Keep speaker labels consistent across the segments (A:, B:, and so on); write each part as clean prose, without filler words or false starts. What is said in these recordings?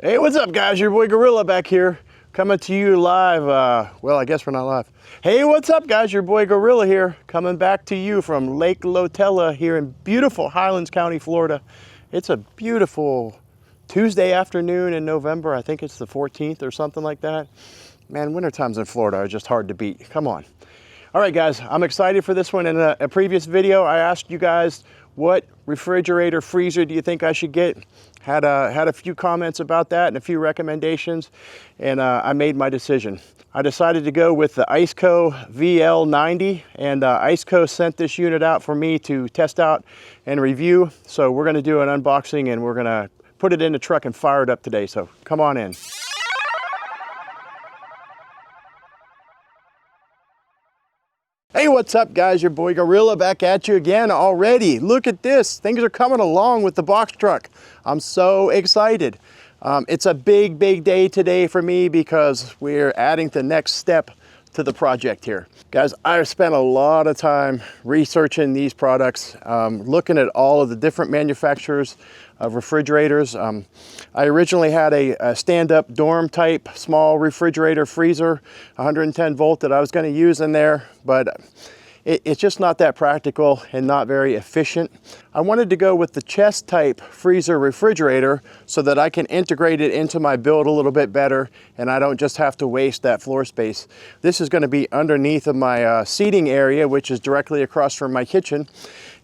A: Hey, what's up guys? Your boy Gorilla back here, coming to you live. Well, I guess we're not live. Hey, what's up guys? Your boy Gorilla here, coming back to you from Lake Lotella here in beautiful Highlands County, Florida. It's a beautiful Tuesday afternoon in November. I think it's the 14th or something like that. Man, winter times in Florida are just hard to beat. Come on. All right guys, I'm excited for this one. In a previous video, I asked you guys what refrigerator, freezer do you think I should get? Had a few comments about that and a few recommendations, and I made my decision. I decided to go with the ICECO VL90, and ICECO sent this unit out for me to test out and review. So we're gonna do an unboxing and we're gonna put it in the truck and fire it up today. So come on in. Hey, what's up guys? Your boy Gorilla back at you again already. Look at this. Things are coming along with the box truck. I'm so excited. It's a big day today for me because we're adding the next step to the project here. Guys, I've spent a lot of time researching these products, looking at all of the different manufacturers of refrigerators. I originally had a stand-up dorm type small refrigerator freezer, 110 volt that I was going to use in there, but it's just not that practical and not very efficient. I wanted to go with the chest type freezer refrigerator so that I can integrate it into my build a little bit better and I don't just have to waste that floor space. This is going to be underneath of my seating area, which is directly across from my kitchen.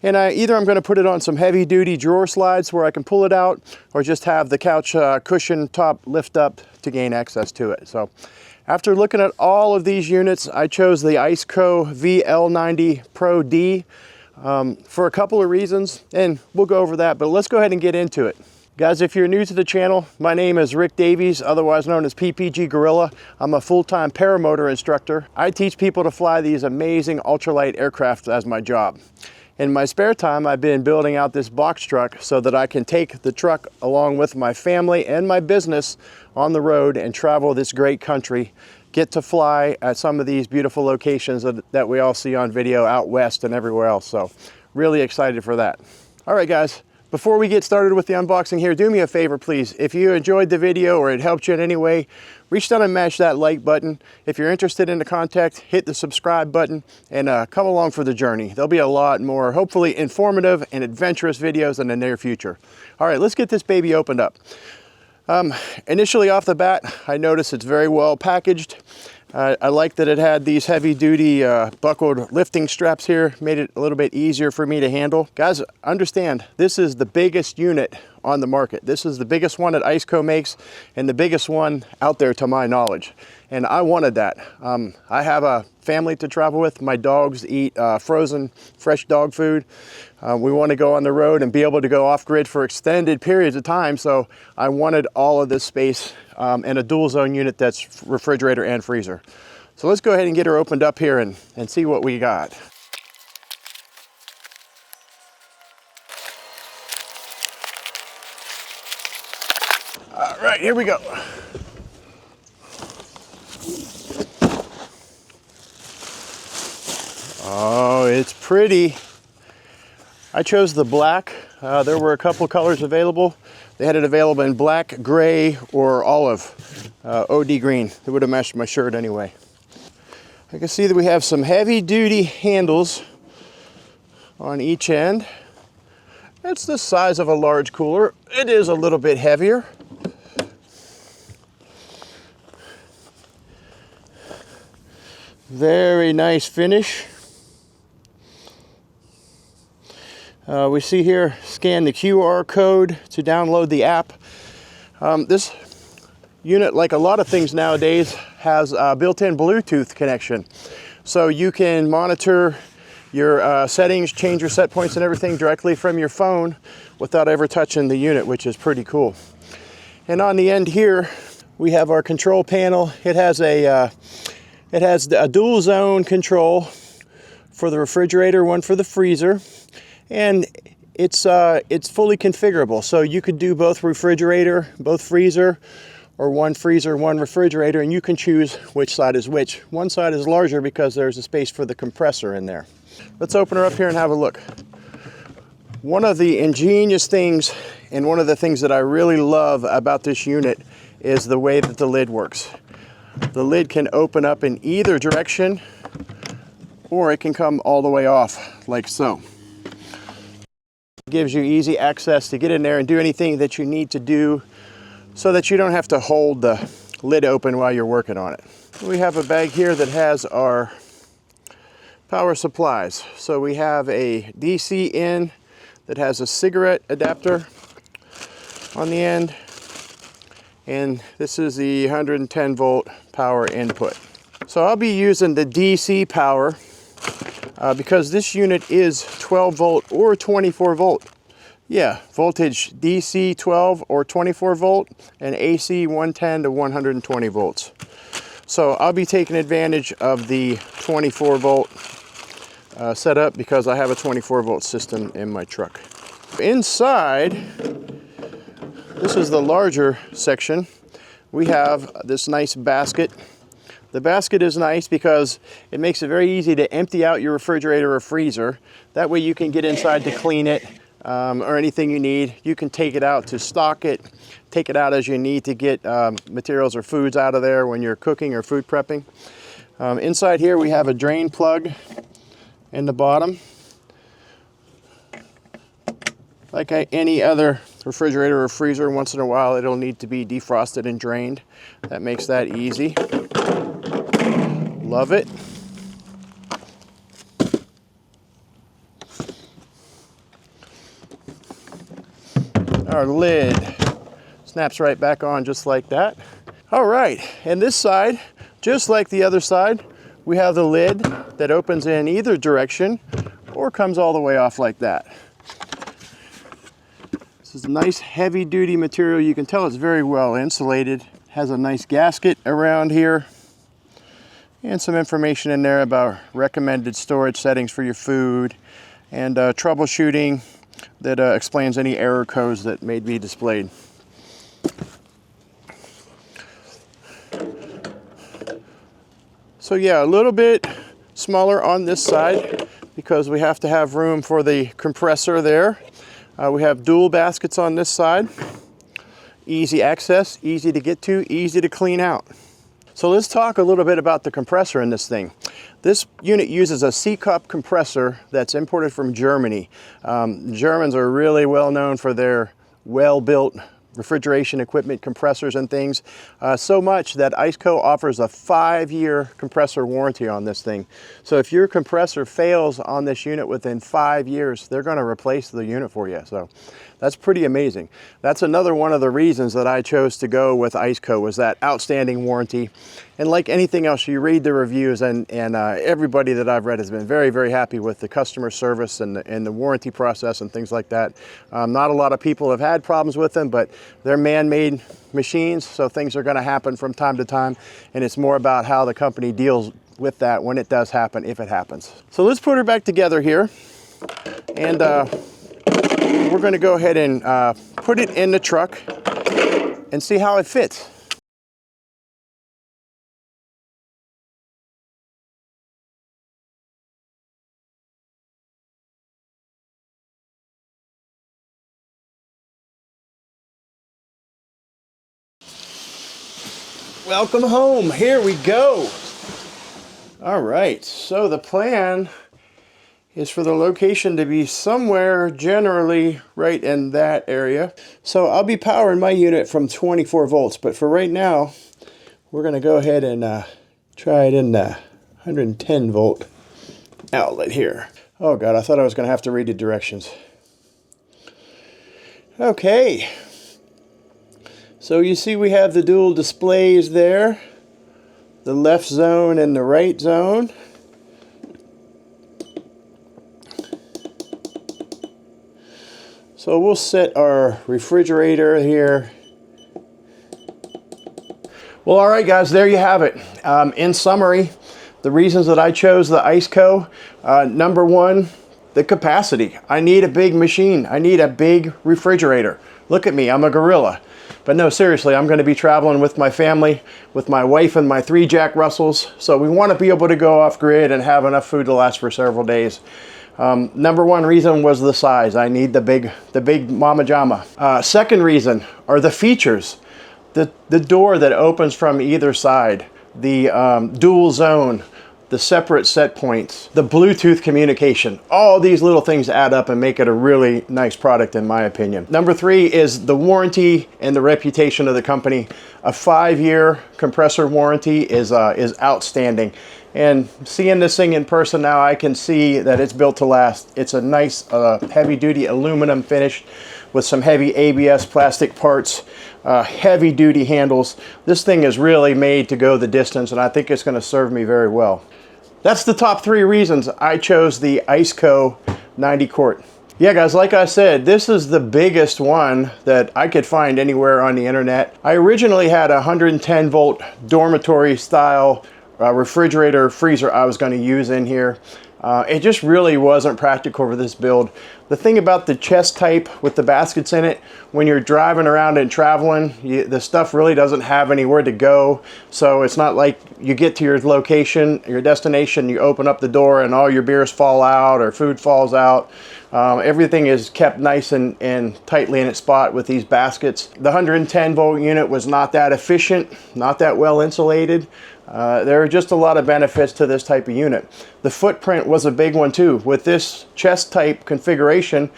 A: And either I'm going to put it on some heavy duty drawer slides where I can pull it out, or just have the couch cushion top lift up to gain access to it. So after looking at all of these units, I chose the ICECO VL90 Pro D for a couple of reasons, and we'll go over that, but let's go ahead and get into it. Guys, if you're new to the channel, my name is Rick Davies, otherwise known as PPG Gorilla. I'm a full-time paramotor instructor. I teach people to fly these amazing ultralight aircraft as my job. In my spare time, I've been building out this box truck so that I can take the truck along with my family and my business on the road and travel this great country, get to fly at some of these beautiful locations that we all see on video out west and everywhere else. So really excited for that. All right, guys. Before we get started with the unboxing here, do me a favor, please. If you enjoyed the video or it helped you in any way, reach down and mash that like button. If you're interested in the content, hit the subscribe button and come along for the journey. There'll be a lot more, hopefully informative and adventurous videos in the near future. All right, let's get this baby opened up. Initially off the bat, I noticed it's very well packaged. I like that it had these heavy duty buckled lifting straps here, made it a little bit easier for me to handle. Guys, understand, this is the biggest unit on the market. This is the biggest one that ICECO makes and the biggest one out there to my knowledge. And I wanted that. I have a family to travel with. My dogs eat frozen, fresh dog food. We want to go on the road and be able to go off-grid for extended periods of time. So I wanted all of this space and a dual zone unit that's refrigerator and freezer. So let's go ahead and get her opened up here and see what we got. All right, here we go. Oh, it's pretty. I chose the black. There were a couple colors available. They had it available in black, gray, or olive. OD green. It would have matched my shirt anyway. I can see that we have some heavy duty handles on each end. It's the size of a large cooler. It is a little bit heavier. Very nice finish. We see here, scan the QR code to download the app. This unit, like a lot of things nowadays, has a built-in Bluetooth connection. So you can monitor your settings, change your set points and everything directly from your phone without ever touching the unit, which is pretty cool. And on the end here, we have our control panel. It has a dual zone control for the refrigerator, one for the freezer. And it's fully configurable, so you could do both refrigerator, both freezer, or one freezer, one refrigerator, and you can choose which side is which. One side is larger because there's a space for the compressor in there. Let's open her up here and have a look. One of the ingenious things, and one of the things that I really love about this unit, is the way that the lid works. The lid can open up in either direction, or it can come all the way off, like so. It gives you easy access to get in there and do anything that you need to do so that you don't have to hold the lid open while you're working on it. We have a bag here that has our power supplies. So we have a DC in that has a cigarette adapter on the end, and this is the 110 volt power input. So I'll be using the DC power because this unit is 12 volt or 24 volt. Yeah, voltage DC 12 or 24 volt and AC 110 to 120 volts. So I'll be taking advantage of the 24 volt setup because I have a 24 volt system in my truck. Inside, this is the larger section. We have this nice basket. The basket is nice because it makes it very easy to empty out your refrigerator or freezer. That way you can get inside to clean it. Or anything you need. You can take it out to stock it, take it out as you need to get materials or foods out of there when you're cooking or food prepping. Inside here we have a drain plug in the bottom. Like any other refrigerator or freezer, once in a while it'll need to be defrosted and drained. That makes that easy. Love it. Our lid snaps right back on just like that. All right, and this side, just like the other side, we have the lid that opens in either direction or comes all the way off like that. This is a nice heavy duty material. You can tell it's very well insulated. Has a nice gasket around here and some information in there about recommended storage settings for your food and troubleshooting that explains any error codes that may be displayed. So yeah, a little bit smaller on this side because we have to have room for the compressor there. We have dual baskets on this side. Easy access, easy to get to, easy to clean out. So let's talk a little bit about the compressor in this thing. This unit uses a C-cup compressor that's imported from Germany. Germans are really well known for their well-built refrigeration equipment, compressors and things, so much that ICECO offers a 5-year compressor warranty on this thing. So if your compressor fails on this unit within 5 years, they're going to replace the unit for you. So that's pretty amazing. That's another one of the reasons that I chose to go with ICECO, was that outstanding warranty. And like anything else, you read the reviews, and everybody that I've read has been very, very happy with the customer service and the warranty process and things like that. Not a lot of people have had problems with them, but they're man-made machines, so things are going to happen from time to time, and it's more about how the company deals with that when it does happen, if it happens. So let's put her back together here, and we're going to go ahead and put it in the truck and see how it fits. Welcome home. Here we go. All right, so the plan is for the location to be somewhere generally right in that area. So I'll be powering my unit from 24 volts, but for right now, we're going to go ahead and try it in the 110 volt outlet here. Oh God, I thought I was going to have to read the directions. Okay. So you see we have the dual displays there, the left zone and the right zone. So we'll set our refrigerator here. Well, all right guys, there you have it. In summary, the reasons that I chose the ICECO, number one, the capacity. I need a big machine. I need a big refrigerator. Look at me, I'm a gorilla. But no, seriously, I'm going to be traveling with my family, with my wife and my 3 Jack Russells. So we want to be able to go off grid and have enough food to last for several days. Number one reason was the size. I need the big mama jama. Second reason are the features. The door that opens from either side, the dual zone, the separate set points, the Bluetooth communication. All these little things add up and make it a really nice product in my opinion. Number three is the warranty and the reputation of the company. A 5-year compressor warranty is outstanding. And seeing this thing in person now, I can see that it's built to last. It's a nice heavy-duty aluminum finish with some heavy ABS plastic parts, heavy-duty handles. This thing is really made to go the distance, and I think it's going to serve me very well. That's the top 3 reasons I chose the ICECO 90 quart. Yeah guys, like I said, this is the biggest one that I could find anywhere on the internet. I originally had a 110 volt dormitory style refrigerator freezer I was going to use in here. It just really wasn't practical for this build. The thing about the chest type with the baskets in it, when you're driving around and traveling, the stuff really doesn't have anywhere to go. So it's not like you get to your location, your destination, you open up the door and all your beers fall out or food falls out. Everything is kept nice and tightly in its spot with these baskets. The 110 volt unit was not that efficient, not that well insulated. There are just a lot of benefits to this type of unit. The footprint was a big one too. With this chest type configuration,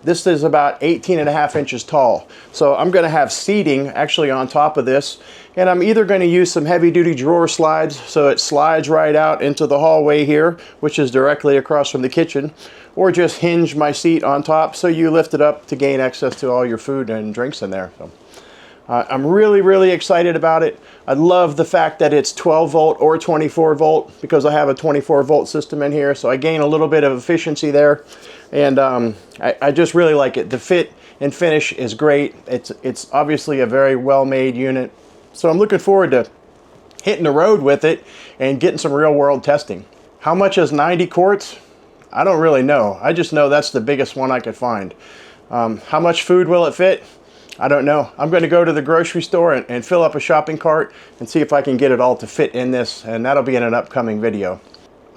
A: this is about 18.5 inches tall. So I'm going to have seating actually on top of this. And I'm either going to use some heavy duty drawer slides so it slides right out into the hallway here, which is directly across from the kitchen, or just hinge my seat on top so you lift it up to gain access to all your food and drinks in there. So, I'm really excited about it. I love the fact that it's 12 volt or 24 volt because I have a 24 volt system in here, so I gain a little bit of efficiency there. And I just really like it. The fit and finish is great. It's obviously a very well made unit. So I'm looking forward to hitting the road with it and getting some real world testing. How much is 90 quarts? I don't really know. I just know that's the biggest one I could find. How much food will it fit? I don't know. I'm going to go to the grocery store and fill up a shopping cart and see if I can get it all to fit in this, and that'll be in an upcoming video.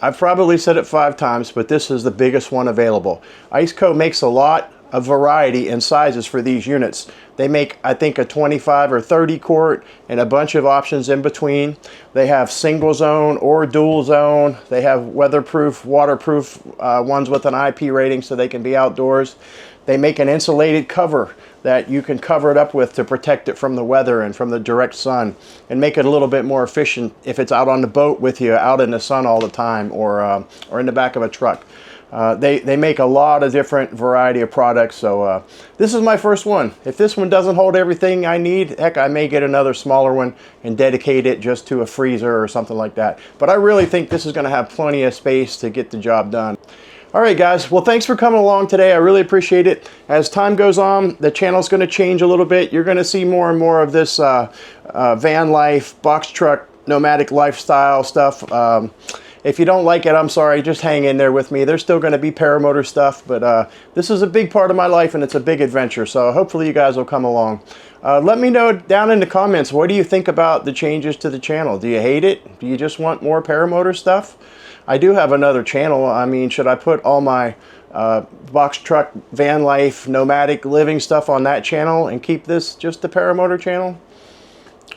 A: I've probably said it 5 times, but this is the biggest one available. ICECO makes a lot of variety in sizes for these units. They make, I think, a 25 or 30 quart and a bunch of options in between. They have single zone or dual zone. They have weatherproof, waterproof ones with an IP rating so they can be outdoors. They make an insulated cover that you can cover it up with to protect it from the weather and from the direct sun and make it a little bit more efficient if it's out on the boat with you, out in the sun all the time, or in the back of a truck. They make a lot of different variety of products, so this is my first one. If this one doesn't hold everything I need, heck, I may get another smaller one and dedicate it just to a freezer or something like that. But I really think this is going to have plenty of space to get the job done. All right, guys. Well, thanks for coming along today. I really appreciate it. As time goes on, the channel's going to change a little bit. You're going to see more and more of this van life, box truck, nomadic lifestyle stuff. If you don't like it, I'm sorry. Just hang in there with me. There's still going to be paramotor stuff, but this is a big part of my life, and it's a big adventure. So hopefully you guys will come along. Let me know down in the comments, what do you think about the changes to the channel? Do you hate it? Do you just want more paramotor stuff? I do have another channel. I mean, should I put all my box truck, van life, nomadic living stuff on that channel and keep this just the paramotor channel?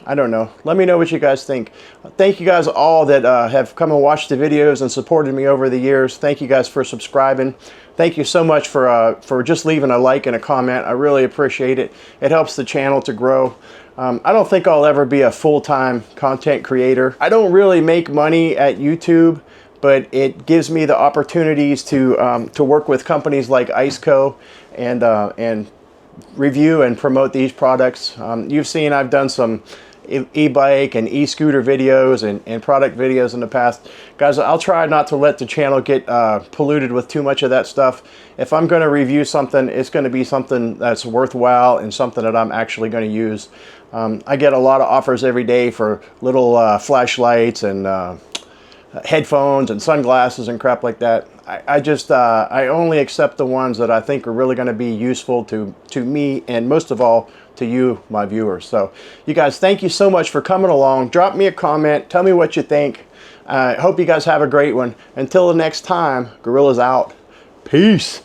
A: I don't know. Let me know what you guys think. Thank you guys all that have come and watched the videos and supported me over the years. Thank you guys for subscribing. Thank you so much for just leaving a like and a comment. I really appreciate it. It helps the channel to grow. I don't think I'll ever be a full-time content creator. I don't really make money at YouTube, but it gives me the opportunities to work with companies like ICECO and review and promote these products. You've seen I've done some e-bike and e-scooter videos and product videos in the past. Guys, I'll try not to let the channel get polluted with too much of that stuff. If I'm going to review something, it's going to be something that's worthwhile and something that I'm actually going to use. I get a lot of offers every day for little flashlights and headphones and sunglasses and crap like that. I only accept the ones that I think are really going to be useful to me, and most of all to you, my viewers. So you guys, thank you so much for coming along. Drop me a comment, tell me what you think. I hope you guys have a great one. Until the next time, Gorilla's out. Peace.